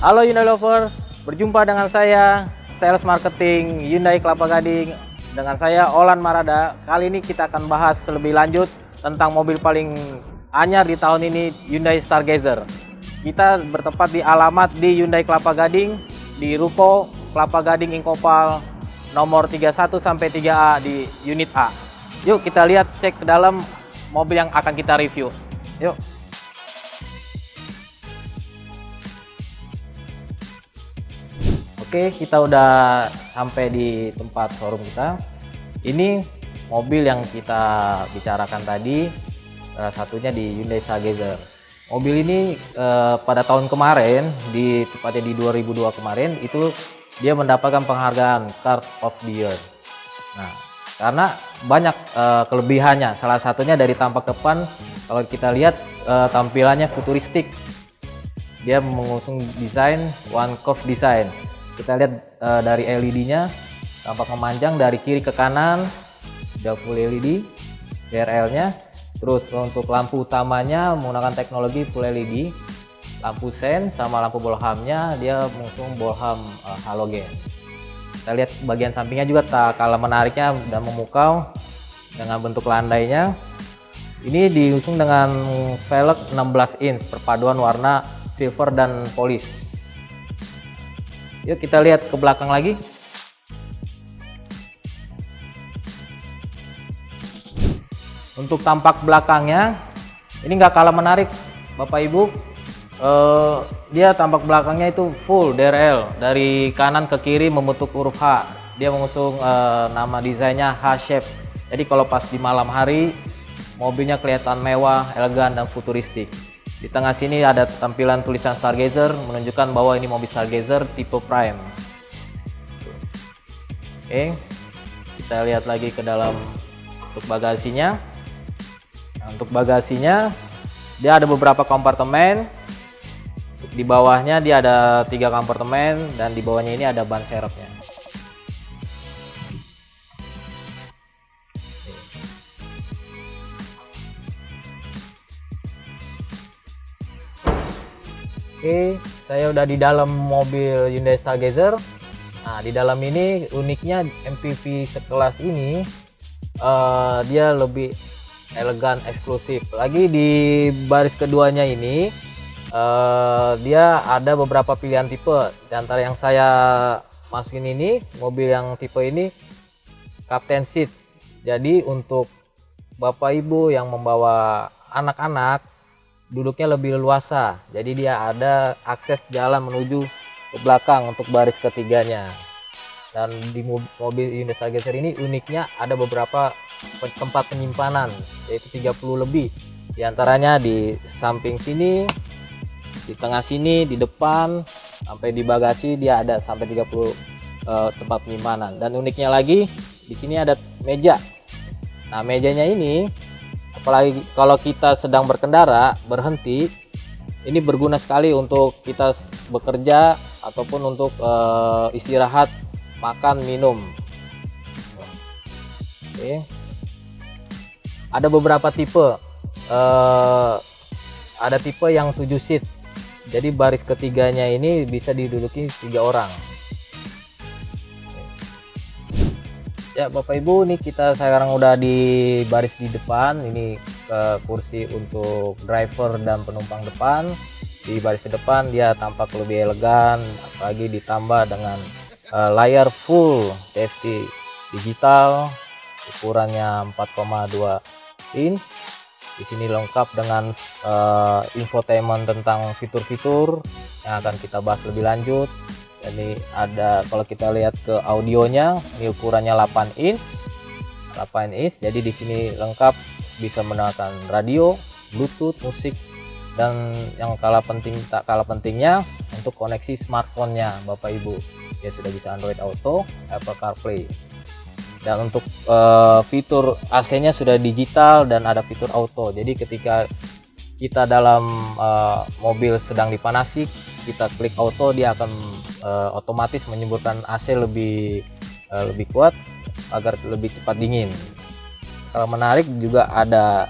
Halo Hyundai Lover, berjumpa dengan saya Sales Marketing Hyundai Kelapa Gading. Dengan saya Olan Marada. Kali ini kita akan bahas lebih lanjut tentang mobil paling anyar di tahun ini, Hyundai Stargazer. Kita bertempat di alamat di Hyundai Kelapa Gading, di Ruko Kelapa Gading Inkopal nomor 31 sampai 3A di unit A. Yuk kita lihat, cek ke dalam mobil yang akan kita review. Yuk. Oke, kita udah sampai di tempat showroom kita. Ini mobil yang kita bicarakan tadi, salah satunya di Hyundai Stargazer. Mobil ini pada tahun kemarin, tepatnya di 2002 kemarin, itu dia mendapatkan penghargaan Car of the Year. Nah, karena banyak kelebihannya. Salah satunya dari tampak depan, kalau kita lihat tampilannya futuristik. Dia mengusung desain one curve design. Kita lihat dari LED-nya tampak memanjang dari kiri ke kanan, udah full LED, DRL-nya. Terus untuk lampu utamanya menggunakan teknologi full LED, lampu sen sama lampu bolhamnya dia mengusung bolham halogen. Kita lihat bagian sampingnya juga tak kalah menariknya dan memukau dengan bentuk landainya. Ini diusung dengan velg 16 inch perpaduan warna silver dan polis. Yuk kita lihat ke belakang lagi. Untuk tampak belakangnya ini nggak kalah menarik Bapak Ibu. Dia tampak belakangnya itu full DRL dari kanan ke kiri membentuk huruf H. Dia mengusung nama desainnya H-shape. Jadi kalau pas di malam hari mobilnya kelihatan mewah, elegan dan futuristik. Di tengah sini ada tampilan tulisan Stargazer menunjukkan bahwa ini mobil Stargazer tipe Prime. Oke, kita lihat lagi ke dalam untuk bagasinya. Nah, untuk bagasinya dia ada beberapa kompartemen. Di bawahnya dia ada 3 kompartemen dan di bawahnya ini ada ban serepnya. Oke, saya udah di dalam mobil Hyundai Stargazer. Nah, di dalam ini uniknya MPV sekelas ini dia lebih elegan, eksklusif. Lagi di baris keduanya ini dia ada beberapa pilihan tipe. Di antara yang saya masukin ini, mobil yang tipe ini Captain Seat. Jadi untuk Bapak Ibu yang membawa anak-anak duduknya lebih leluasa, jadi dia ada akses jalan menuju ke belakang untuk baris ketiganya. Dan di mobil Hyundai Stargazer ini uniknya ada beberapa tempat penyimpanan, yaitu 30 lebih. Di antaranya di samping sini, di tengah sini, di depan, sampai di bagasi dia ada sampai 30 tempat penyimpanan. Dan uniknya lagi di sini ada meja. Nah, mejanya ini apalagi kalau kita sedang berkendara berhenti, ini berguna sekali untuk kita bekerja ataupun untuk istirahat, makan, minum. Oke. Ada beberapa tipe, ada tipe yang 7 seat, jadi baris ketiganya ini bisa diduduki 3 orang. Ya Bapak Ibu, nih kita sekarang udah di baris di depan. Ini ke kursi untuk driver dan penumpang depan. Di baris ke depan dia tampak lebih elegan, apalagi ditambah dengan layar full TFT digital ukurannya 4,2 inch. Di sini lengkap dengan infotainment tentang fitur-fitur yang akan kita bahas lebih lanjut. Jadi ada, kalau kita lihat ke audionya, ini ukurannya 8 inch, jadi di sini lengkap bisa mendengarkan radio, Bluetooth, musik, dan yang tak kalah pentingnya untuk koneksi smartphone-nya Bapak Ibu, dia sudah bisa Android Auto, Apple CarPlay. Dan untuk fitur AC-nya sudah digital dan ada fitur auto. Jadi ketika kita dalam mobil sedang dipanasi, kita klik auto, dia akan otomatis menyemburkan AC lebih kuat agar lebih cepat dingin. Kalau menarik juga ada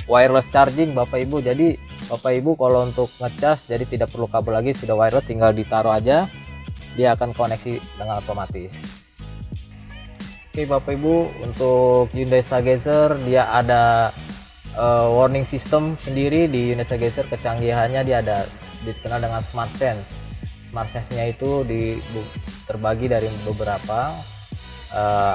wireless charging Bapak Ibu. Jadi Bapak Ibu kalau untuk ngecas jadi tidak perlu kabel lagi, sudah wireless, tinggal ditaruh aja, dia akan koneksi dengan otomatis. Oke Bapak Ibu, untuk Hyundai Stargazer dia ada warning system sendiri. Di Hyundai Stargazer kecanggihannya dia ada dikenal dengan Smart Sense. Smart Sense-nya itu terbagi dari beberapa.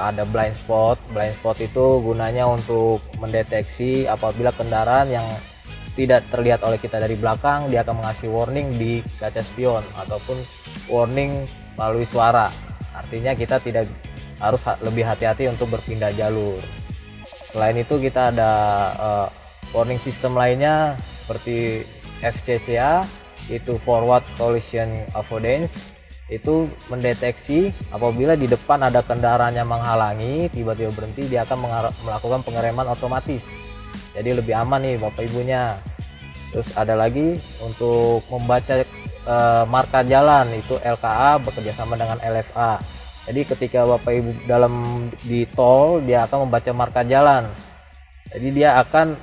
Ada blind spot. Blind spot itu gunanya untuk mendeteksi apabila kendaraan yang tidak terlihat oleh kita dari belakang, dia akan mengasih warning di kaca spion ataupun warning melalui suara. Artinya kita tidak harus lebih hati-hati untuk berpindah jalur. Selain itu kita ada warning system lainnya seperti FCCA, itu Forward Collision Avoidance. Itu mendeteksi apabila di depan ada kendaraan yang menghalangi, tiba-tiba berhenti, dia akan melakukan pengereman otomatis. Jadi lebih aman nih Bapak Ibunya. Terus ada lagi untuk membaca marka jalan, itu LKA bekerjasama dengan LFA. Jadi ketika Bapak Ibu di tol, dia akan membaca marka jalan. Jadi dia akan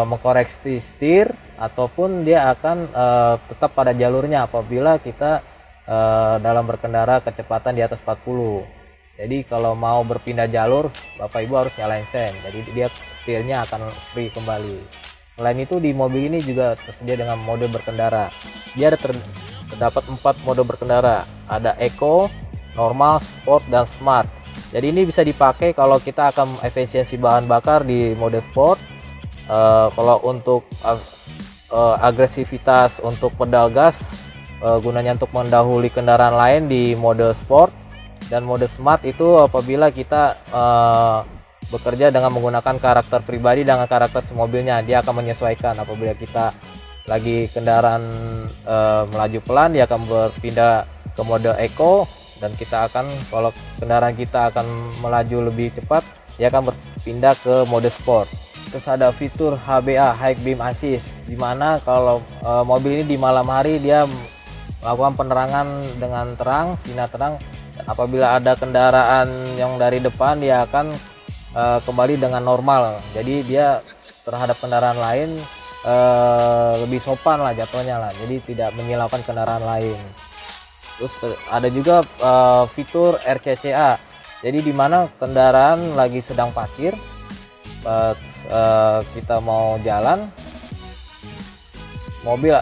mengkoreksi setir ataupun dia akan tetap pada jalurnya apabila kita dalam berkendara kecepatan di atas 40. Jadi kalau mau berpindah jalur, Bapak Ibu harus nyalain sen. Jadi dia setirnya akan free kembali. Selain itu di mobil ini juga tersedia dengan mode berkendara. Dia terdapat 4 mode berkendara. Ada Eco, Normal, Sport, dan Smart. Jadi ini bisa dipakai kalau kita akan efisiensi bahan bakar di mode Sport. Kalau untuk agresivitas untuk pedal gas, gunanya untuk mendahului kendaraan lain di mode Sport. Dan mode Smart itu apabila kita bekerja dengan menggunakan karakter pribadi dengan karakter mobilnya, dia akan menyesuaikan. Apabila kita lagi kendaraan melaju pelan, dia akan berpindah ke mode Eco. Dan kita akan, kalau kendaraan kita akan melaju lebih cepat, dia akan berpindah ke mode Sport. Terus ada fitur HBA, High Beam Assist, dimana kalau mobil ini di malam hari dia melakukan penerangan dengan terang, sinar terang. Dan apabila ada kendaraan yang dari depan, dia akan kembali dengan normal. Jadi dia terhadap kendaraan lain lebih sopan lah jatuhnya lah. Jadi tidak menyilaukan kendaraan lain. Terus ada juga fitur RCCA. Jadi dimana kendaraan lagi sedang parkir, kita mau jalan, mobil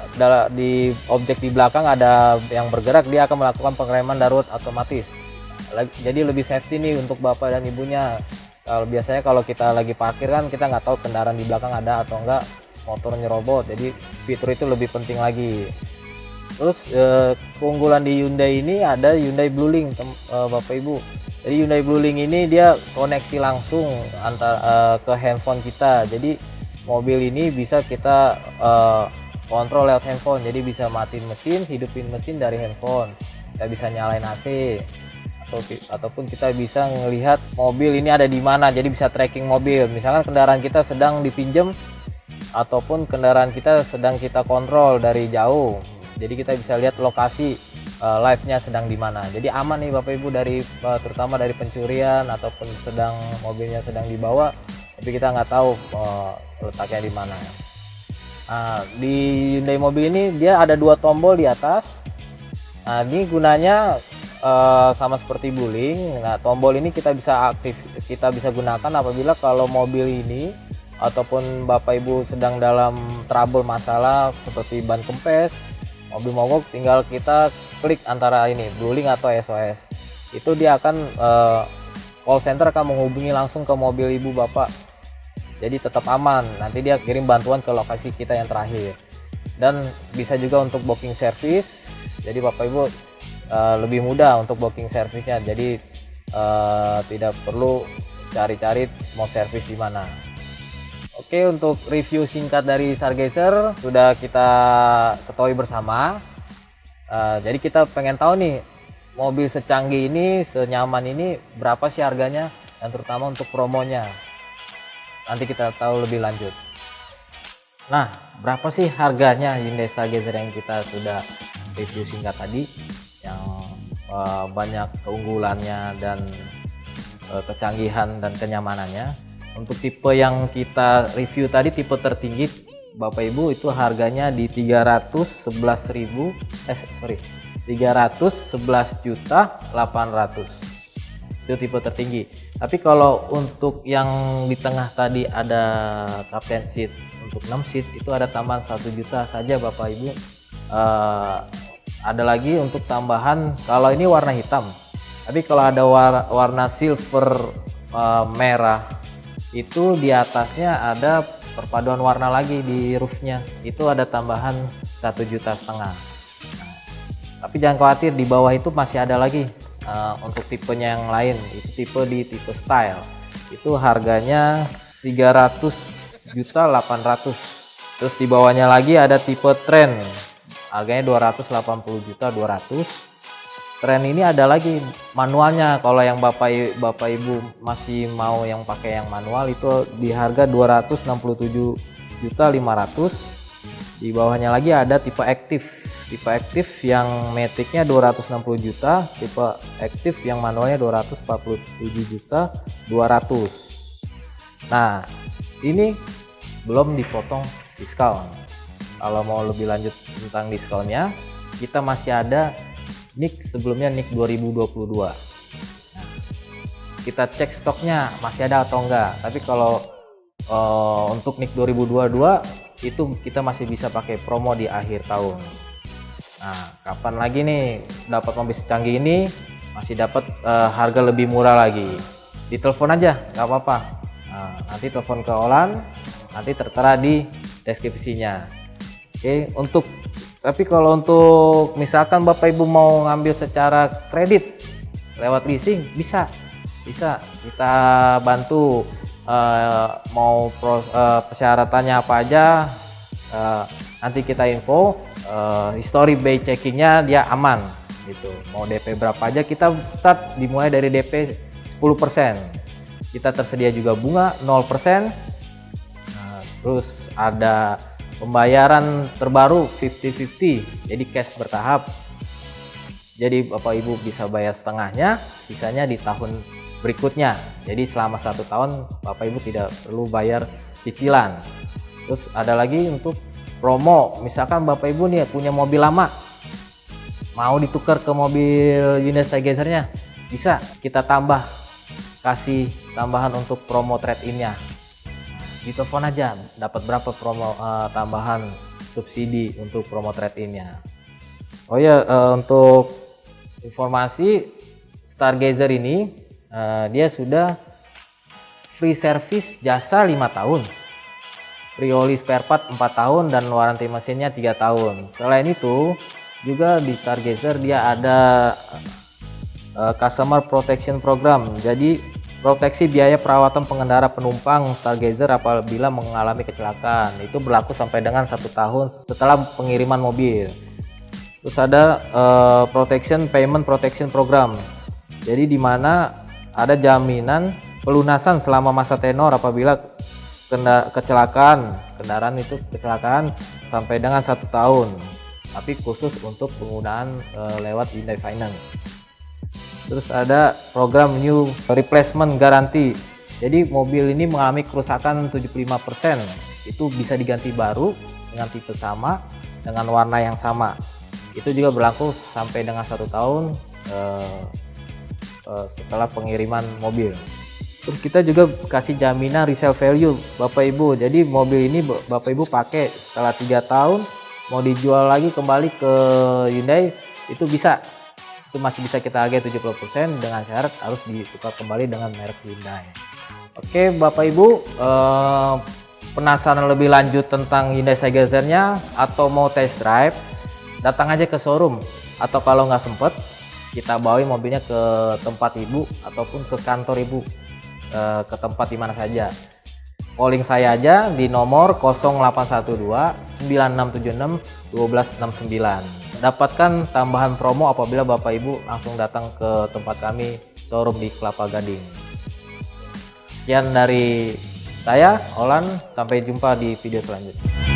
di objek di belakang ada yang bergerak, dia akan melakukan pengereman darurat otomatis. Jadi lebih safety nih untuk Bapak dan Ibunya. Kalau biasanya kalau kita lagi parkir kan kita nggak tahu kendaraan di belakang ada atau enggak, motor nyerobot. Jadi fitur itu lebih penting lagi. Terus keunggulan di Hyundai ini ada Hyundai Bluelink, Bapak Ibu. Jadi Hyundai Bluelink ini dia koneksi langsung ke handphone kita. Jadi mobil ini bisa kita kontrol lewat handphone. Jadi bisa matiin mesin, hidupin mesin dari handphone. Kita bisa nyalain AC ataupun kita bisa melihat mobil ini ada di mana. Jadi bisa tracking mobil. Misalkan kendaraan kita sedang dipinjam ataupun kendaraan kita sedang kita kontrol dari jauh. Jadi kita bisa lihat lokasi live-nya sedang di mana. Jadi aman nih Bapak Ibu dari terutama dari pencurian ataupun mobilnya sedang dibawa, tapi kita nggak tahu letaknya di mana. Nah, di Hyundai mobil ini dia ada 2 tombol di atas. Nah, ini gunanya sama seperti Bluelink. Nah, tombol ini kita bisa gunakan apabila kalau mobil ini ataupun Bapak Ibu sedang dalam trouble masalah seperti ban kempes, mobil mogok, tinggal kita klik antara ini Bluelink atau SOS. Itu dia akan call center akan menghubungi langsung ke mobil Ibu Bapak. Jadi tetap aman. Nanti dia kirim bantuan ke lokasi kita yang terakhir. Dan bisa juga untuk booking service. Jadi Bapak Ibu lebih mudah untuk booking service-nya. Jadi tidak perlu cari-cari mau service di mana. Oke, untuk review singkat dari Stargazer sudah kita ketahui bersama. Jadi kita pengen tahu nih, mobil secanggih ini, senyaman ini berapa sih harganya, dan terutama untuk promonya. Nanti kita tahu lebih lanjut. Nah, berapa sih harganya Hyundai Stargazer yang kita sudah review singkat tadi, yang banyak keunggulannya dan kecanggihan dan kenyamanannya. Untuk tipe yang kita review tadi, tipe tertinggi Bapak Ibu itu harganya di 311.800. Itu tipe tertinggi. Tapi kalau untuk yang di tengah tadi ada Captain Seat untuk 6 seat itu ada tambahan 1 juta saja Bapak Ibu. Ada lagi untuk tambahan, kalau ini warna hitam, tapi kalau ada warna silver merah itu di atasnya ada perpaduan warna lagi di roofnya, itu ada tambahan 1,5 juta. Tapi jangan khawatir, di bawah itu masih ada lagi untuk tipenya yang lain. Itu tipe style, itu harganya 300.800.000. Terus di bawahnya lagi ada tipe trend, harganya 280.200.000. Tren ini ada lagi manualnya. Kalau yang Bapak Ibu masih mau yang pakai yang manual itu di harga 267.500.000. Di bawahnya lagi ada tipe aktif. Tipe aktif yang maticnya 260 juta, tipe aktif yang manualnya 247.200.000. Nah, ini belum dipotong diskon. Kalau mau lebih lanjut tentang diskonnya, kita masih ada NIK sebelumnya, NIK 2022. Kita cek stoknya masih ada atau enggak. Tapi kalau untuk NIK 2022 itu kita masih bisa pakai promo di akhir tahun. Nah, kapan lagi nih dapat mobil secanggih ini, masih dapat harga lebih murah lagi. Ditelepon aja, nggak apa-apa. Nah, nanti telepon ke Olan, nanti tertera di deskripsinya. Oke, tapi kalau untuk misalkan Bapak Ibu mau ngambil secara kredit lewat leasing, bisa kita bantu. Mau persyaratannya apa aja, nanti kita info. History by checkingnya dia aman gitu. Mau DP berapa aja, kita start dimulai dari DP 10%. Kita tersedia juga bunga 0%. Terus ada pembayaran terbaru 50-50, jadi cash bertahap. Jadi Bapak Ibu bisa bayar setengahnya, sisanya di tahun berikutnya. Jadi selama 1 tahun Bapak Ibu tidak perlu bayar cicilan. Terus ada lagi untuk promo, misalkan Bapak Ibu nih punya mobil lama, mau ditukar ke mobil Hyundai Stargazer-nya, bisa kita kasih tambahan untuk promo trade-in-nya. Ditelepon aja, dapat berapa promo tambahan subsidi untuk promo trade-in-nya. Oh ya, untuk informasi, Stargazer ini dia sudah free service jasa 5 tahun, free oli spare part 4 tahun, dan warranty mesinnya 3 tahun. Selain itu juga di Stargazer dia ada customer protection program, jadi proteksi biaya perawatan pengendara penumpang Stargazer apabila mengalami kecelakaan. Itu berlaku sampai dengan 1 tahun setelah pengiriman mobil. Terus ada protection payment protection program, jadi di mana ada jaminan pelunasan selama masa tenor apabila kendaraan itu kecelakaan sampai dengan 1 tahun, tapi khusus untuk penggunaan lewat Hyundai Finance. Terus ada program new replacement guarantee, jadi mobil ini mengalami kerusakan 75%, itu bisa diganti baru dengan tipe sama dengan warna yang sama. Itu juga berlaku sampai dengan 1 tahun setelah pengiriman mobil. Terus kita juga kasih jaminan resale value Bapak Ibu, jadi mobil ini Bapak Ibu pakai setelah 3 tahun mau dijual lagi kembali ke Hyundai, itu bisa. Itu masih bisa kita hargai 70% dengan syarat harus ditukar kembali dengan merek Hyundai. Oke Bapak Ibu, penasaran lebih lanjut tentang Hyundai Stargazer-nya atau mau test drive, datang aja ke showroom, atau kalau nggak sempet kita bawain mobilnya ke tempat Ibu ataupun ke kantor Ibu, ke tempat dimana saja. Calling saya aja di nomor 0812 9676 1269. Dapatkan tambahan promo apabila Bapak Ibu langsung datang ke tempat kami showroom di Kelapa Gading. Sekian dari saya, Olan. Sampai jumpa di video selanjutnya.